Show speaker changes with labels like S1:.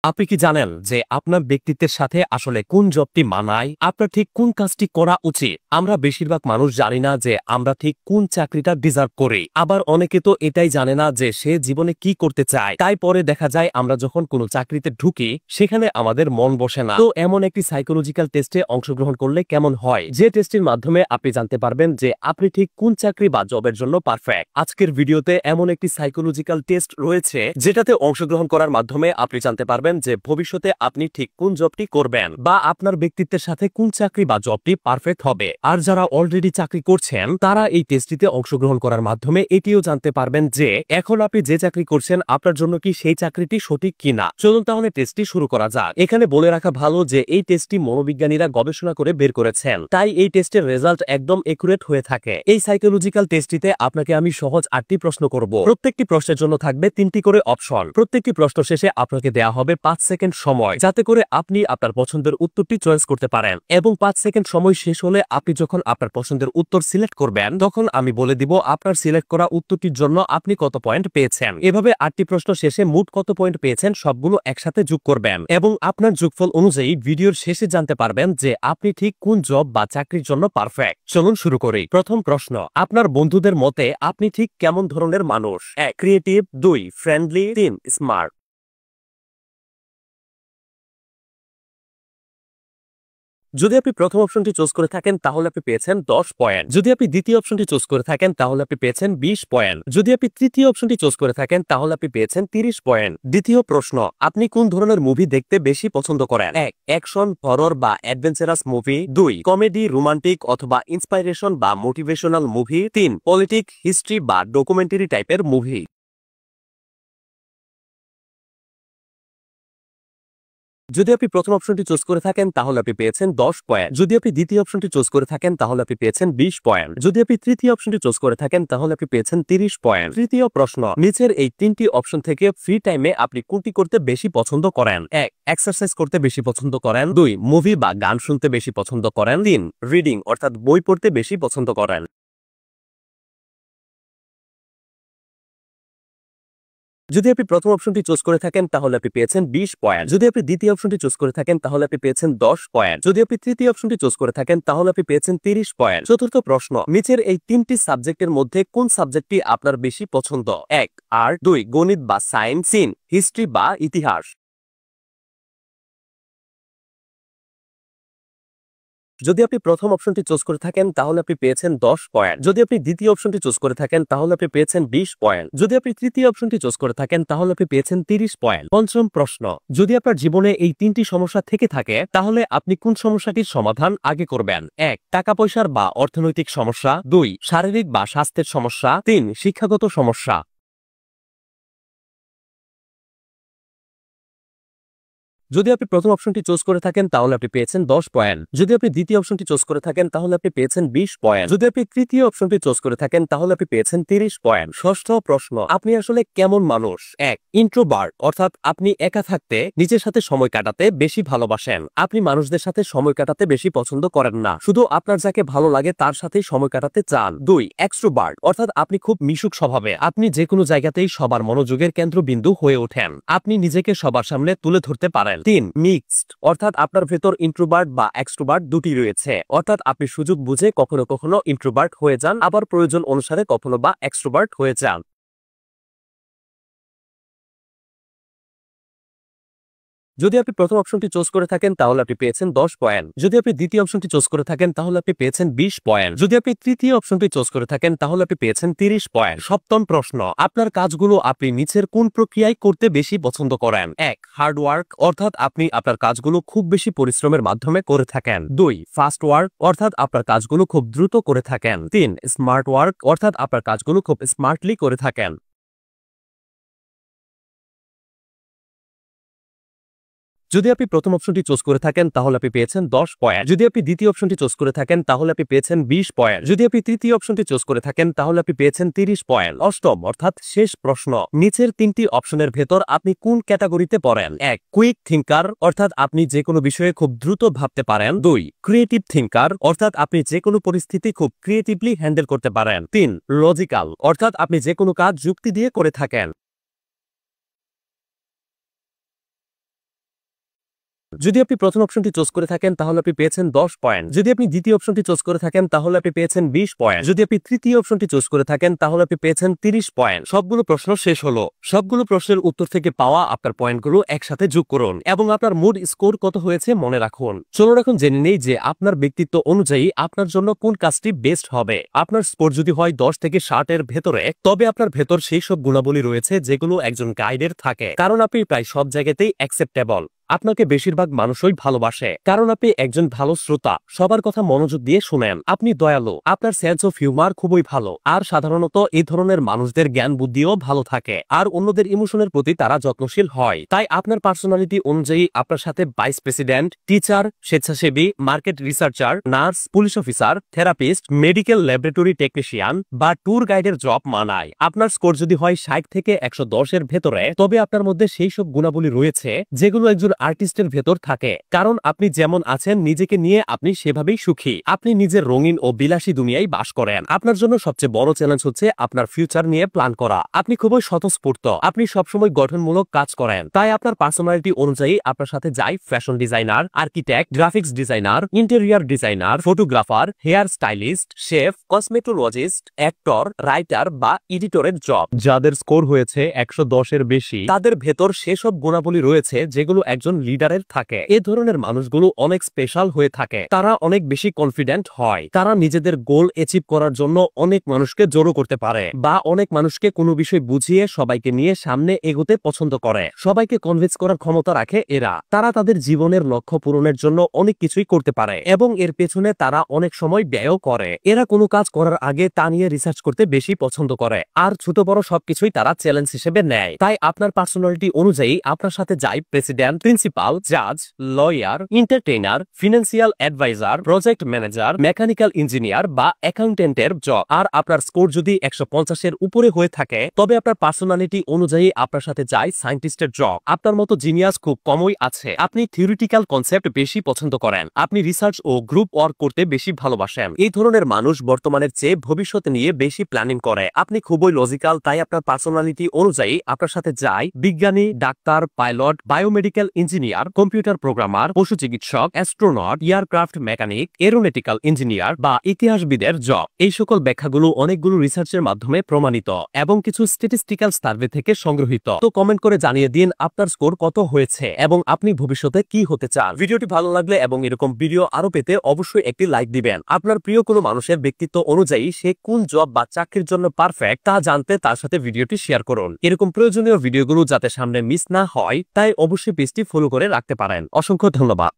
S1: আপনি কি জানেন যে আপনার ব্যক্তিত্বের সাথে আসলে কোন জবটি মানায়, আপনার ঠিক কোন কাজটি করা উচিত? আমরা বেশিরভাগ মানুষ জানি না যে আমরা ঠিক কোন চাকরিটা ডিজার্ভ করি। আবার অনেকে তো এটাই জানে না যে সে জীবনে কি করতে চায়। তাই পরে দেখা যায় আমরা যখন কোনো চাকরিতে ঢুকি সেখানে আমাদের মন বসে না। তো এমন একটি সাইকোলজিক্যাল টেস্টে অংশগ্রহণ করলে কেমন হয়, যে টেস্টের মাধ্যমে আপনি জানতে পারবেন যে আপনি ঠিক কোন চাকরি বা জবের জন্য পারফেক্ট। আজকের ভিডিওতে এমন একটি সাইকোলজিক্যাল টেস্ট রয়েছে যেটাতে অংশগ্রহণ করার মাধ্যমে আপনি জানতে পারবেন যে ভবিষ্যতে আপনি ঠিক কোন জবটি করবেন বা আপনার ব্যক্তিত্বের সাথে কোন চাকরি বা জবটি পারফেক্ট হবে। আর যারা অলরেডি চাকরি করছেন তারা এই টেস্টটিতে অংশগ্রহণ করার মাধ্যমে এটিও জানতে পারবেন যে এখন আপনি যে চাকরি করছেন আপনার জন্য কি সেই চাকরিটি সঠিক কিনা। চলুন তাহলে টেস্টটি শুরু করা যাক। এখানে বলে রাখা ভালো যে এই টেস্টটি মনোবিজ্ঞানীরা গবেষণা করে বের করেছেন, তাই এই টেস্টের রেজাল্ট একদম একুরেট হয়ে থাকে। এই সাইকোলজিক্যাল টেস্টটিতে আপনাকে আমি সহজ 8টি প্রশ্ন করব। প্রত্যেকটি প্রশ্নের জন্য থাকবে 3টি করে অপশন। প্রত্যেকটি প্রশ্ন শেষে আপনাকে দেয়া হবে 5 সেকেন্ড সময়, যাতে করে আপনি আপনার পছন্দের উত্তরটি চয়েস করতে পারেন। এবং 5 সেকেন্ড সময় শেষ হলে আপনি যখন আপনার পছন্দের উত্তর সিলেক্ট করবেন তখন আমি বলে দিব আপনার সিলেক্ট করা উত্তরটির জন্য আপনি কত পয়েন্ট পেয়েছেন। এভাবে 8টি প্রশ্ন শেষে মোট কত পয়েন্ট পেয়েছেন সবগুলো একসাথে যোগ করবেন এবং আপনার যোগফল অনুযায়ী ভিডিওর শেষে জানতে পারবেন যে আপনি ঠিক কোন জব বা চাকরির জন্য পারফেক্ট। চলুন শুরু করি। প্রথম প্রশ্ন, আপনার বন্ধুদের মতে আপনি ঠিক কেমন ধরনের মানুষ? 1 ক্রিয়েটিভ, 2 ফ্রেন্ডলি, 3 স্মার্ট। যদি আপনি প্রথম অপশনটি চুজ করে থাকেন তাহলে আপনি পেয়েছেন 10 পয়েন্ট। যদি আপনি দ্বিতীয় অপশনটি চুজ করে থাকেন তাহলে আপনি পেয়েছেন 20 পয়েন্ট। যদি আপনি তৃতীয় অপশনটি চুজ করে থাকেন তাহলে আপনি পেয়েছেন 30 পয়েন্ট। দ্বিতীয় প্রশ্ন, আপনি কোন ধরনের মুভি দেখতে বেশি পছন্দ করেন? 1 অ্যাকশন, হরর বা অ্যাডভেঞ্চারাস মুভি, 2 কমেডি, রোমান্টিক অথবা ইন্সপাইরেশন বা মোটিভেশনাল মুভি, 3 পলিটিক, হিস্ট্রি বা ডকুমেন্টারি টাইপের মুভি। যদি আপনি প্রথম অপশনটি চুজ করে থাকেন তাহলে আপনি পেয়েছেন 10 পয়েন্ট। যদি আপনি দ্বিতীয় অপশনটি চুজ করে থাকেন তাহলে আপনি পেয়েছেন 20 পয়েন্ট। যদি আপনি তৃতীয় অপশনটি চুজ করে থাকেন তাহলে আপনি পেয়েছেন 30 পয়েন্ট। তৃতীয় প্রশ্ন, নিচের এই 3টি অপশন থেকে ফ্রি টাইমে আপনি কোনটি করতে বেশি পছন্দ করেন? 1 এক্সারসাইজ করতে বেশি পছন্দ করেন, 2 মুভি বা গান শুনতে বেশি পছন্দ করেন, 3 রিডিং অর্থাৎ বই পড়তে বেশি পছন্দ করেন। যদি আপনি প্রথম অপশনটি চুজ করে থাকেন তাহলে আপনি পেয়েছেন 20 পয়েন্ট। যদি আপনি দ্বিতীয় অপশনটি চুজ করে থাকেন তাহলে আপনি পেয়েছেন 10 পয়েন্ট। যদি আপনি তৃতীয় অপশনটি চুজ করে থাকেন তাহলে আপনি পেয়েছেন 30 পয়েন্ট। চতুর্থ প্রশ্ন, নিচের এই 3টি সাবজেক্টের মধ্যে কোন সাবজেক্টটি আপনার বেশি পছন্দ? 1 আর্ট, 2 গণিত বা সায়েন্স, 3 হিস্ট্রি বা ইতিহাস। যদি আপনি প্রথম অপশনটি চুজ করে থাকেন তাহলে আপনি পেয়েছেন 10 পয়েন্ট। যদি আপনি দ্বিতীয় অপশনটি চুজ করে থাকেন তাহলে আপনি পেয়েছেন 20 পয়েন্ট। যদি আপনি তৃতীয় অপশনটি চুজ করে থাকেন তাহলে আপনি পেয়েছেন 30 পয়েন্ট। পঞ্চম প্রশ্ন, যদি আপনার জীবনে এই 3টি সমস্যা থেকে থাকে তাহলে আপনি কোন সমস্যাটির সমাধান আগে করবেন? 1 টাকা পয়সার বা অর্থনৈতিক সমস্যা, 2 শারীরিক বা স্বাস্থ্যের সমস্যা, 3 শিক্ষাগত সমস্যা। যদি আপনি প্রথম অপশনটি চুজ করে থাকেন তাহলে আপনি পেয়েছেন 10 পয়েন্ট। যদি আপনি দ্বিতীয় অপশনটি চুজ করে থাকেন তাহলে আপনি পেয়েছেন 20 পয়েন্ট। যদি আপনি তৃতীয় অপশনটি চুজ করে থাকেন তাহলে আপনি পেয়েছেন 30 পয়েন্ট। ষষ্ঠ প্রশ্ন, আপনি আসলে কেমন মানুষ? 1 ইন্ট্রোভার্ট অর্থাৎ আপনি একা থাকতে, নিজের সাথে সময় কাটাতে বেশি ভালোবাসেন। আপনি মানুষদের সাথে সময় কাটাতে বেশি পছন্দ করেন না, শুধু আপনার যাকে ভালো লাগে তার সাথেই সময় কাটাতে চান। 2 এক্সট্রোভার্ট অর্থাৎ আপনি খুব মিশুক স্বভাবে, আপনি যে কোনো জায়গাতেই সবার মনোযোগের কেন্দ্রবিন্দু হয়ে ওঠেন। আপনি নিজেকে সবার সামনে তুলে ধরতে পারেন। 3 মিক্সড অর্থাৎ আপনার ভেতর ইন্ট্রোভার্ট বা এক্সট্রোভার্ট দুটি রয়েছে, অর্থাৎ আপনি সুযোগ বুঝে কখনো কখনো ইন্ট্রোভার্ট হয়ে যান, আবার প্রয়োজন অনুসারে কখনো বা এক্সট্রোভার্ট হয়ে যান। যদি আপনি প্রথম অপশনটি চুজ করে থাকেন তাহলে আপনি পেয়েছেন 10 পয়েন্ট। যদি আপনি দ্বিতীয় অপশনটি চুজ করে থাকেন তাহলে আপনি পেয়েছেন 20 পয়েন্ট। যদি আপনি তৃতীয় অপশনটি চুজ করে থাকেন তাহলে আপনি পেয়েছেন 30 পয়েন্ট। সপ্তম প্রশ্ন, আপনার কাজগুলো আপনি নিচের কোন প্রক্রিয়ায় করতে বেশি পছন্দ করেন? 1 হার্ড ওয়ার্ক অর্থাৎ আপনি আপনার কাজগুলো খুব বেশি পরিশ্রমের মাধ্যমে করে থাকেন, 2 ফাস্ট ওয়ার্ক অর্থাৎ আপনার কাজগুলো খুব দ্রুত করে থাকেন, 3 স্মার্ট ওয়ার্ক অর্থাৎ আপনার কাজগুলো খুব স্মার্টলি করে থাকেন। যদি আপনি প্রথম অপশনটি চুজ করে থাকেন তাহলে আপনি পেয়েছেন 10 পয়েন্ট। যদি আপনি দ্বিতীয় অপশনটি চুজ করে থাকেন তাহলে আপনি পেয়েছেন 20 পয়েন্ট। যদি আপনি তৃতীয় অপশনটি চুজ করে থাকেন তাহলে আপনি পেয়েছেন 30 পয়েন্ট। অষ্টম অর্থাৎ শেষ প্রশ্ন, নিচের 3টি অপশনের ভেতর আপনি কোন ক্যাটাগরিতে পড়েন? 1 কুইক থিঙ্কার অর্থাৎ আপনি যে কোনো বিষয়ে খুব দ্রুত ভাবতে পারেন, 2 ক্রিয়েটিভ থিঙ্কার অর্থাৎ আপনি যে কোনো পরিস্থিতি খুব ক্রিয়েটিভলি হ্যান্ডেল করতে পারেন, 3 লজিক্যাল অর্থাৎ আপনি যে কোনো কাজ যুক্তি দিয়ে করে থাকেন। যদি আপনি প্রথম অপশনটি চুজ করে থাকেন তাহলে আপনি পেয়েছেন 10 পয়েন্ট। যদি আপনি দ্বিতীয় অপশনটি চুজ করে থাকেন তাহলে আপনি পেয়েছেন 20 পয়েন্ট। যদি আপনি তৃতীয় অপশনটি চুজ করে থাকেন তাহলে আপনি পেয়েছেন 30 পয়েন্ট। সবগুলো প্রশ্ন শেষ হলো। সবগুলো প্রশ্নের উত্তর থেকে পাওয়া আপনার পয়েন্টগুলো একসাথে যোগ করুন এবং আপনার মোট স্কোর কত হয়েছে মনে রাখুন। চলুন এখন জেনে নেই যে আপনার ব্যক্তিত্ব অনুযায়ী আপনার জন্য কোন কাজটি বেস্ট হবে। আপনার স্কোর যদি হয় 10 থেকে 60 এর ভেতরে, তবে আপনার ভেতর সেই সব গুণাবলী রয়েছে যেগুলো একজন গাইডের থাকে, কারণ আপনি প্রায় সব জায়গাতেই অ্যাকসেপ্টেবল। আপনাকে বেশিরভাগ মানুষই ভালোবাসে কারণ আপনি একজন ভালো শ্রোতা, সবার কথা মনোযোগ দিয়ে শুনেন। আপনি দয়ালু, আপনার সেন্স অফ হিউমার খুবই ভালো, আর সাধারণত এই ধরনের মানুষদের জ্ঞান বুদ্ধিও ভালো থাকে, আর অন্যদের ইমোশনের প্রতি তারা যত্নশীল হয়। তাই আপনার পার্সোনালিটি অনুযায়ী আপনার সাথে ভাইস প্রেসিডেন্ট, টিচার, স্বেচ্ছাসেবী, market researcher, nurse, police officer, therapist, medical laboratory technician বা ট্যুর গাইডের জব মানায়। আপনার স্কোর যদি হয় 60 থেকে 110 এর ভেতরে, তবে আপনার মধ্যে সেই সব গুণাবলী রয়েছে যেগুলো একজন আর্টিস্টের ভেতর থাকে, কারণ আপনি যেমন আছেন নিজেকে নিয়ে আপনি সেভাবেই সুখী। আপনি নিজের রঙিন ও বিলাসী দুনিয়ায় বাস করেন। আপনার জন্য সবচেয়ে বড় চ্যালেঞ্জ হচ্ছে আপনার ফিউচার নিয়ে প্ল্যান করা। আপনি খুবই স্বতঃস্ফূর্ত, আপনি সবসময় গঠনমূলক কাজ করেন। তাই আপনার পার্সোনালিটি অনুযায়ী আপনার সাথে যায় fashion designer, architect, graphics designer, interior designer, photographer, hair stylist, chef, cosmetologist, actor, writer বা এডিটরের জব। যাদের স্কোর হয়েছে 110 এর বেশি, তাদের ভেতর সেসব গুণাবলী রয়েছে যেগুলো একজন লিডারের থাকে। এ ধরনের মানুষগুলো অনেক স্পেশাল হয়ে থাকে। তারা অনেক বেশি কনফিডেন্ট হয়। তারা নিজেদের গোল অ্যাচিভ করার জন্য অনেক মানুষকে জড়ো করতে পারে বা অনেক মানুষকে কোনো বিষয় বুঝিয়ে সবাইকে নিয়ে সামনে এগোতে পছন্দ করে। সবাইকে কনভিন্স করার ক্ষমতা রাখে এরা। তারা তাদের জীবনের লক্ষ্য পূরণের জন্য অনেক কিছুই করতে পারে এবং এর পেছনে তারা অনেক সময় ব্যয়ও করে। এরা কোনো কাজ করার আগে তা নিয়ে রিসার্চ করতে বেশি পছন্দ করে, আর ছোট বড় সবকিছুই তারা চ্যালেঞ্জ হিসেবে নেয়। তাই আপনার পার্সোনালিটি অনুযায়ী আপনার সাথে যায় প্রেসিডেন্ট, প্রিন্সিপাল, জাজ, lawyer, entertainer, financial adviser, project manager, mechanical engineer বা অ্যাকাউন্টেন্টের জব। আর আপনার স্কোর যদি 150 এর উপরে হয়ে থাকে, তবে আপনার পার্সোনালিটি অনুযায়ী আপনার সাথে যায় সায়েন্টিস্টের জব। আপনার মতো জিনিয়াস খুব কমই আছে। আপনি থিওরিটিক্যাল কনসেপ্ট বেশি পছন্দ করেন। আপনি রিসার্চ ও গ্রুপ ওয়ার্ক করতে বেশি ভালোবাসেন। এই ধরনের মানুষ বর্তমানের চেয়ে ভবিষ্যৎ নিয়ে বেশি প্ল্যানিং করে। আপনি খুবই লজিক্যাল, তাই আপনার পার্সোনালিটি অনুযায়ী আপনার সাথে যায় বিজ্ঞানী, doctor, pilot, biomedical engineer, computer programmer, পশু চিকিৎসক, astronaut, aircraft mechanic, aeronautical engineer বা ইতিহাসবিদের জব। এই সকল ব্যাখ্যাগুলো অনেকগুলো রিসার্চের মাধ্যমে প্রমাণিত এবং কিছু স্ট্যাটিস্টিক্যাল সার্ভে থেকে সংগৃহীত। তো কমেন্ট করে জানিয়ে দিন আপনার স্কোর কত হয়েছে এবং আপনি ভবিষ্যতে কি হতে চান। ভিডিওটি ভালো লাগলে এবং এরকম ভিডিও আরো পেতে অবশ্যই একটি লাইক দিবেন। আপনার প্রিয় কোনো মানুষের ব্যক্তিত্ব অনুযায়ী সে কোন জব বা চাকরির জন্য পারফেক্ট তা জানতে তার সাথে ভিডিওটি শেয়ার করুন। এরকম প্রয়োজনীয় ভিডিওগুলো যাতে সামনে মিস না হয়, তাই অবশ্যই পেজটি ফলো করে রাখতে পারেন। অসংখ্য ধন্যবাদ।